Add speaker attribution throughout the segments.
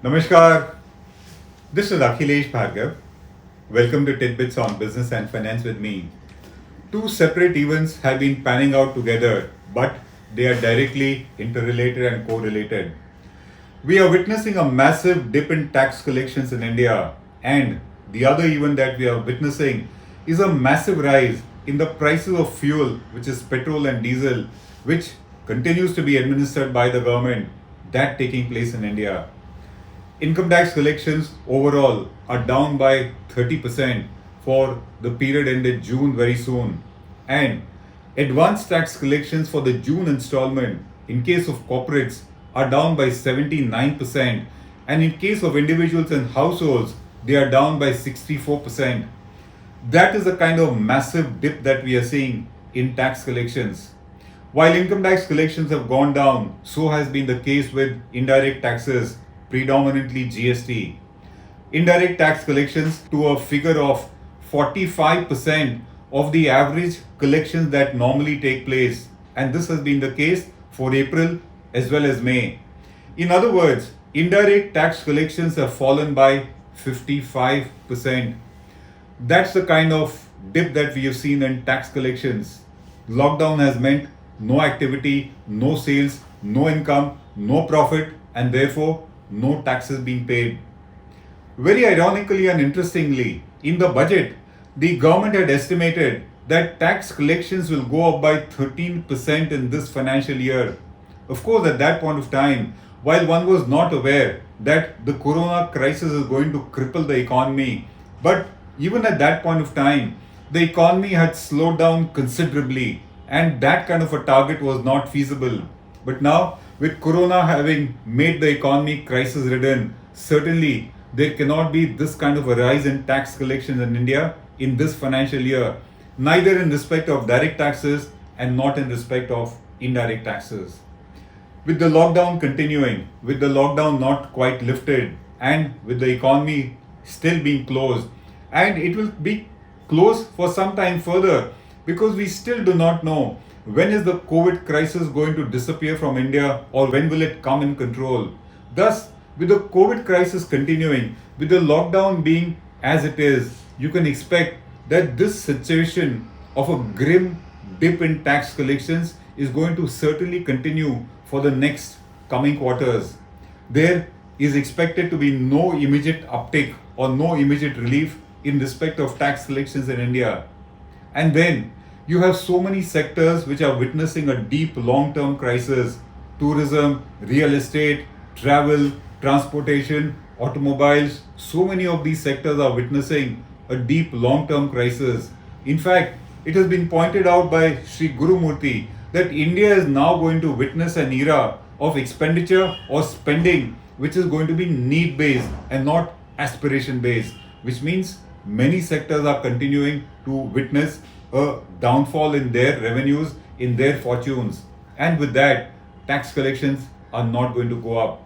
Speaker 1: Namaskar, this is Akhilesh Bhargav. Welcome to Tidbits on Business and Finance with me. Two separate events have been panning out together, but they are directly interrelated and correlated. We are witnessing a massive dip in tax collections in India, and the other event that we are witnessing is a massive rise in the prices of fuel, which is petrol and diesel, which continues to be administered by the government, that taking place in India. Income tax collections overall are down by 30% for the period ended June very soon. And advanced tax collections for the June installment in case of corporates are down by 79%, and in case of individuals and households they are down by 64%. That is the kind of massive dip that we are seeing in tax collections. While income tax collections have gone down, so has been the case with indirect taxes, predominantly GST. Indirect tax collections to a figure of 45% of the average collections that normally take place, and this has been the case for April as well as May. In other words, indirect tax collections have fallen by 55%. That's the kind of dip that we have seen in tax collections. Lockdown has meant no activity, no sales, no income, no profit, and therefore no taxes being paid. Very ironically and interestingly, in the budget, the government had estimated that tax collections will go up by 13% in this financial year. Of course, at that point of time, while one was not aware that the corona crisis is going to cripple the economy, but even at that point of time, the economy had slowed down considerably, and that kind of a target was not feasible. But now, with corona having made the economy crisis ridden, certainly there cannot be this kind of a rise in tax collections in India in this financial year, neither in respect of direct taxes and not in respect of indirect taxes. With the lockdown continuing, with the lockdown not quite lifted, and with the economy still being closed, and it will be closed for some time further because we still do not know when is the COVID crisis going to disappear from India or when will it come in control. Thus, with the COVID crisis continuing, with the lockdown being as it is, you can expect that this situation of a grim dip in tax collections is going to certainly continue for the next coming quarters. There is expected to be no immediate uptick or no immediate relief in respect of tax collections in India. And then you have so many sectors which are witnessing a deep long-term crisis: tourism, real estate, travel, transportation, automobiles. So many of these sectors are witnessing a deep long-term crisis. In fact, it has been pointed out by Sri Guru Murthy that India is now going to witness an era of expenditure or spending which is going to be need-based and not aspiration-based, which means many sectors are continuing to witness a downfall in their revenues, in their fortunes. And with that, tax collections are not going to go up.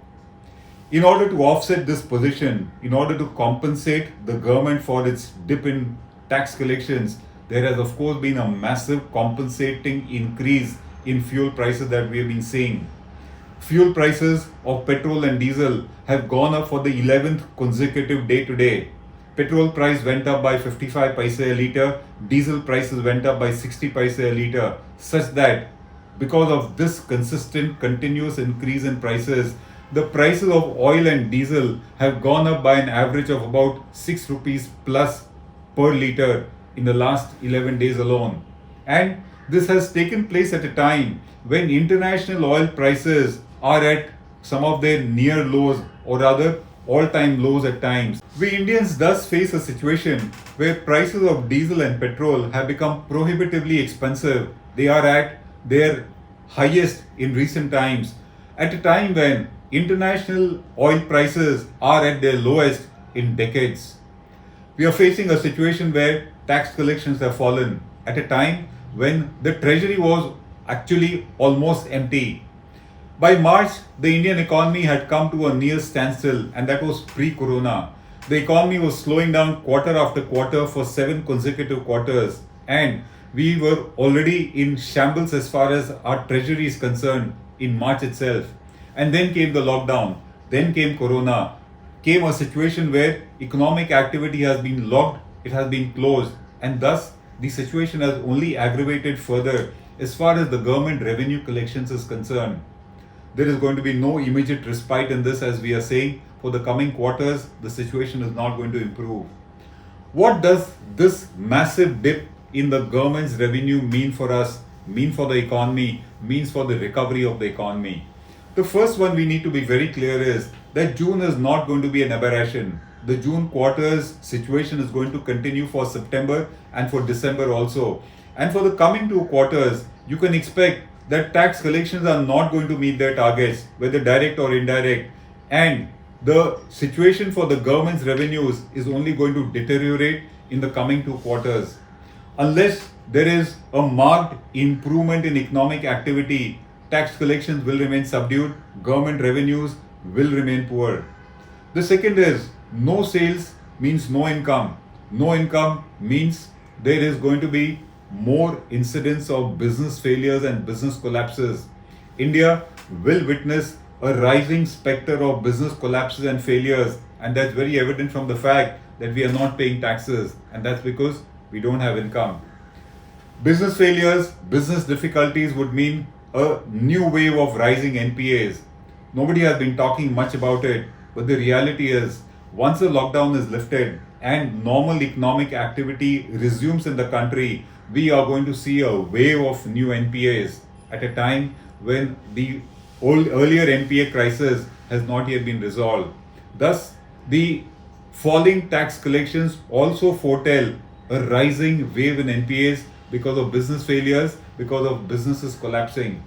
Speaker 1: In order to offset this position, in order to compensate the government for its dip in tax collections, there has of course been a massive compensating increase in fuel prices that we have been seeing. Fuel prices of petrol and diesel have gone up for the 11th consecutive day today. Petrol price went up by 55 paise a litre, diesel prices went up by 60 paise a litre, such that because of this consistent continuous increase in prices, the prices of oil and diesel have gone up by an average of about 6 rupees plus per litre in the last 11 days alone. And this has taken place at a time when international oil prices are at some of their near lows, or rather all-time lows at times. We Indians thus face a situation where prices of diesel and petrol have become prohibitively expensive. They are at their highest in recent times, at a time when international oil prices are at their lowest in decades. We are facing a situation where tax collections have fallen at a time when the treasury was actually almost empty. By March, the Indian economy had come to a near standstill, and that was pre-corona. The economy was slowing down quarter after quarter for 7 consecutive quarters, and we were already in shambles as far as our treasury is concerned in March itself. And then came the lockdown, then came corona, came a situation where economic activity has been locked, it has been closed, and thus the situation has only aggravated further as far as the government revenue collections is concerned. There is going to be no immediate respite in this, as we are saying. For the coming quarters, the situation is not going to improve. What does this massive dip in the government's revenue mean for us, mean for the economy, means for the recovery of the economy? The first one we need to be very clear is that June is not going to be an aberration. The June quarter's situation is going to continue for September and for December also. And for the coming 2 quarters, you can expect that tax collections are not going to meet their targets, whether direct or indirect. And the situation for the government's revenues is only going to deteriorate in the coming 2 quarters. Unless there is a marked improvement in economic activity, tax collections will remain subdued, government revenues will remain poor. The second is no sales means no income. No income means there is going to be more incidents of business failures and business collapses. India will witness a rising specter of business collapses and failures, and that's very evident from the fact that we are not paying taxes, and that's because we don't have income. Business failures, business difficulties would mean a new wave of rising NPAs. Nobody has been talking much about it, but the reality is once the lockdown is lifted and normal economic activity resumes in the country, we are going to see a wave of new NPAs at a time when the earlier NPA crisis has not yet been resolved. Thus, the falling tax collections also foretell a rising wave in NPAs because of business failures, because of businesses collapsing.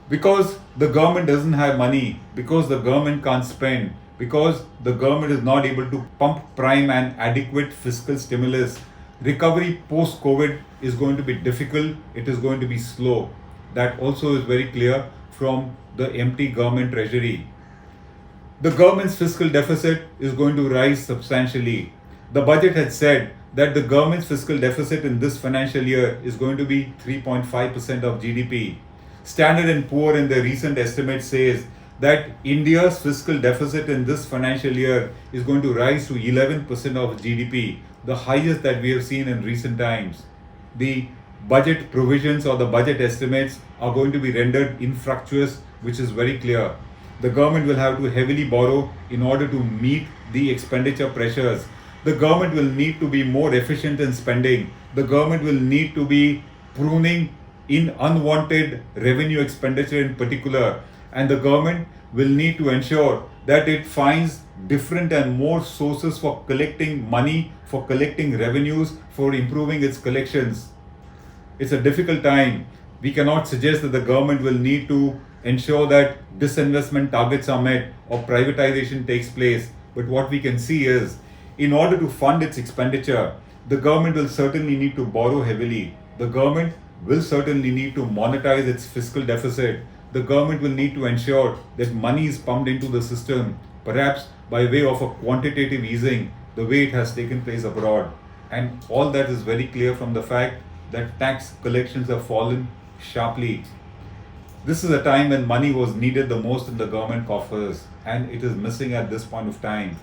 Speaker 1: Because the government doesn't have money, because the government can't spend, because the government is not able to pump prime and adequate fiscal stimulus, recovery post-COVID is going to be difficult, it is going to be slow. That also is very clear from the empty government treasury. The government's fiscal deficit is going to rise substantially. The budget had said that the government's fiscal deficit in this financial year is going to be 3.5% of GDP. Standard & Poor in their recent estimate says that India's fiscal deficit in this financial year is going to rise to 11% of GDP, the highest that we have seen in recent times. The budget provisions or the budget estimates are going to be rendered infructuous, which is very clear. The government will have to heavily borrow in order to meet the expenditure pressures. The government will need to be more efficient in spending. The government will need to be pruning in unwanted revenue expenditure in particular. And the government will need to ensure that it finds different and more sources for collecting money, for collecting revenues, for improving its collections. It's a difficult time. We cannot suggest that the government will need to ensure that disinvestment targets are met or privatization takes place. But what we can see is, in order to fund its expenditure, the government will certainly need to borrow heavily. The government will certainly need to monetize its fiscal deficit. The government will need to ensure that money is pumped into the system, perhaps by way of a quantitative easing, the way it has taken place abroad. And all that is very clear from the fact that tax collections have fallen sharply. This is a time when money was needed the most in the government coffers, and it is missing at this point of time.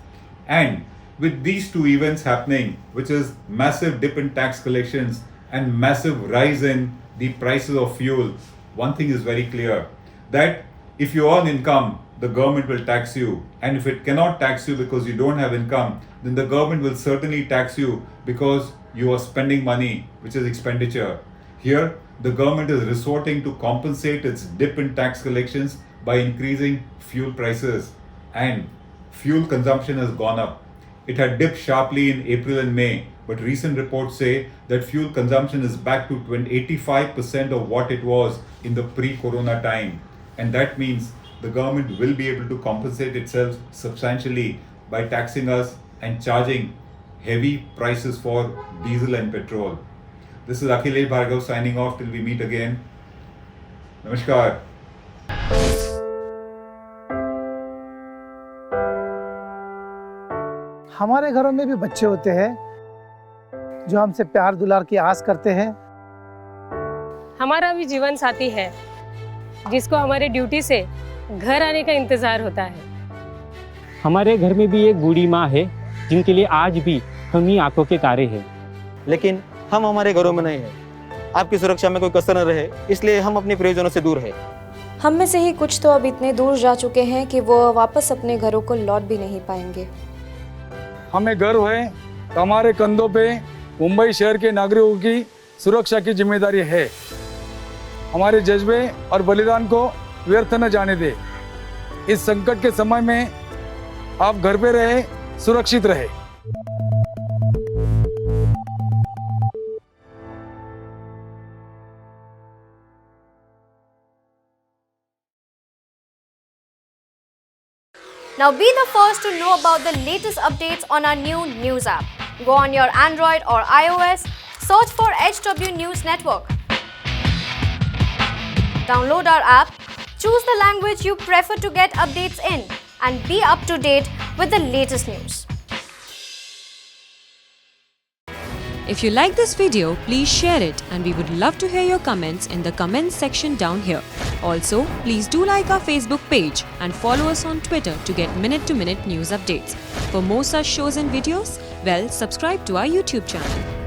Speaker 1: And with these two events happening, which is massive dip in tax collections and massive rise in the prices of fuel, one thing is very clear, that if you earn income, the government will tax you. And if it cannot tax you because you don't have income, then the government will certainly tax you because you are spending money, which is expenditure. Here, the government is resorting to compensate its dip in tax collections by increasing fuel prices. And fuel consumption has gone up. It had dipped sharply in April and May, but recent reports say that fuel consumption is back to 85% of what it was in the pre-corona time. And that means the government will be able to compensate itself substantially by taxing us and charging heavy prices for diesel and petrol. This is Akhilesh Bhargav signing off till we meet again. Namaskar.
Speaker 2: हमारे घरों में भी बच्चे होते हैं जो हमसे प्यार दुलार की आस करते हैं।
Speaker 3: हमारा भी जीवन साथी है जिसको हमारे ड्यूटी से घर आने का इंतजार होता है।
Speaker 4: हमारे घर में भी एक बूढ़ी माँ है जिनके लिए आज भी हम ही आंखों के तारे हैं।
Speaker 5: लेकिन हम हमारे घरों में नहीं हैं। आपकी सुरक्षा में कोई कसर न रहे, इसलिए हम अपने प्रियजनों से दूर हैं।
Speaker 6: हम में से ही कुछ तो अब इतने दूर जा चुके हैं कि वो वापस अपने घरों को लौट भी नहीं पाएंगे।
Speaker 7: हमें गर्व है कि हमारे कंधों पे मुंबई शहर के नागरिकों की सुरक्षा की जिम्मेदारी है। हमारे जज्बे और बलिदान को व्यर्थ न जाने दे। इस संकट के समय में आप घर पे रहे, सुरक्षित रहे।
Speaker 8: Now be the first to know about the latest updates on our new news app. Go on your Android or iOS, search for HW News Network. Download our app, choose the language you prefer to get updates in, and be up to date with the latest news.
Speaker 9: If you like this video, please share it, and we would love to hear your comments in the comments section down here. Also, please do like our Facebook page and follow us on Twitter to get minute-to-minute news updates. For more such shows and videos, well, subscribe to our YouTube channel.